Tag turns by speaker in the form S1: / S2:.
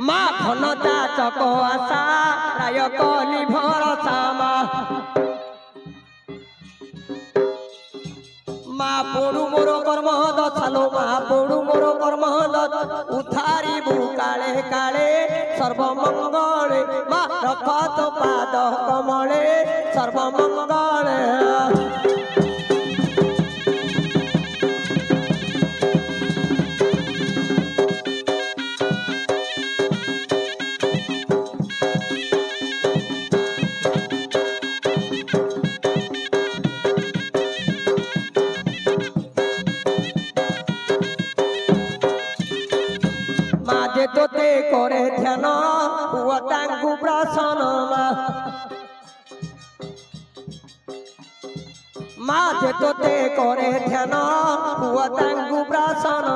S1: মা ঘনতা চক আশা রায় কলি ভরসা মা পড়ু মোর কর্ম দশালো মা পড়ু মোর কর্ম উথারি কালে কালে সর্বমঙ্গলে মা রখ তো পাদ কমলে সর্বমঙ্গলে তোতে করে ধ্যান পুয় তাঙ্কু প্রসন্ন মা যে তোতে করে ধ্যান পুয় তাঙ্কু প্রসন্ন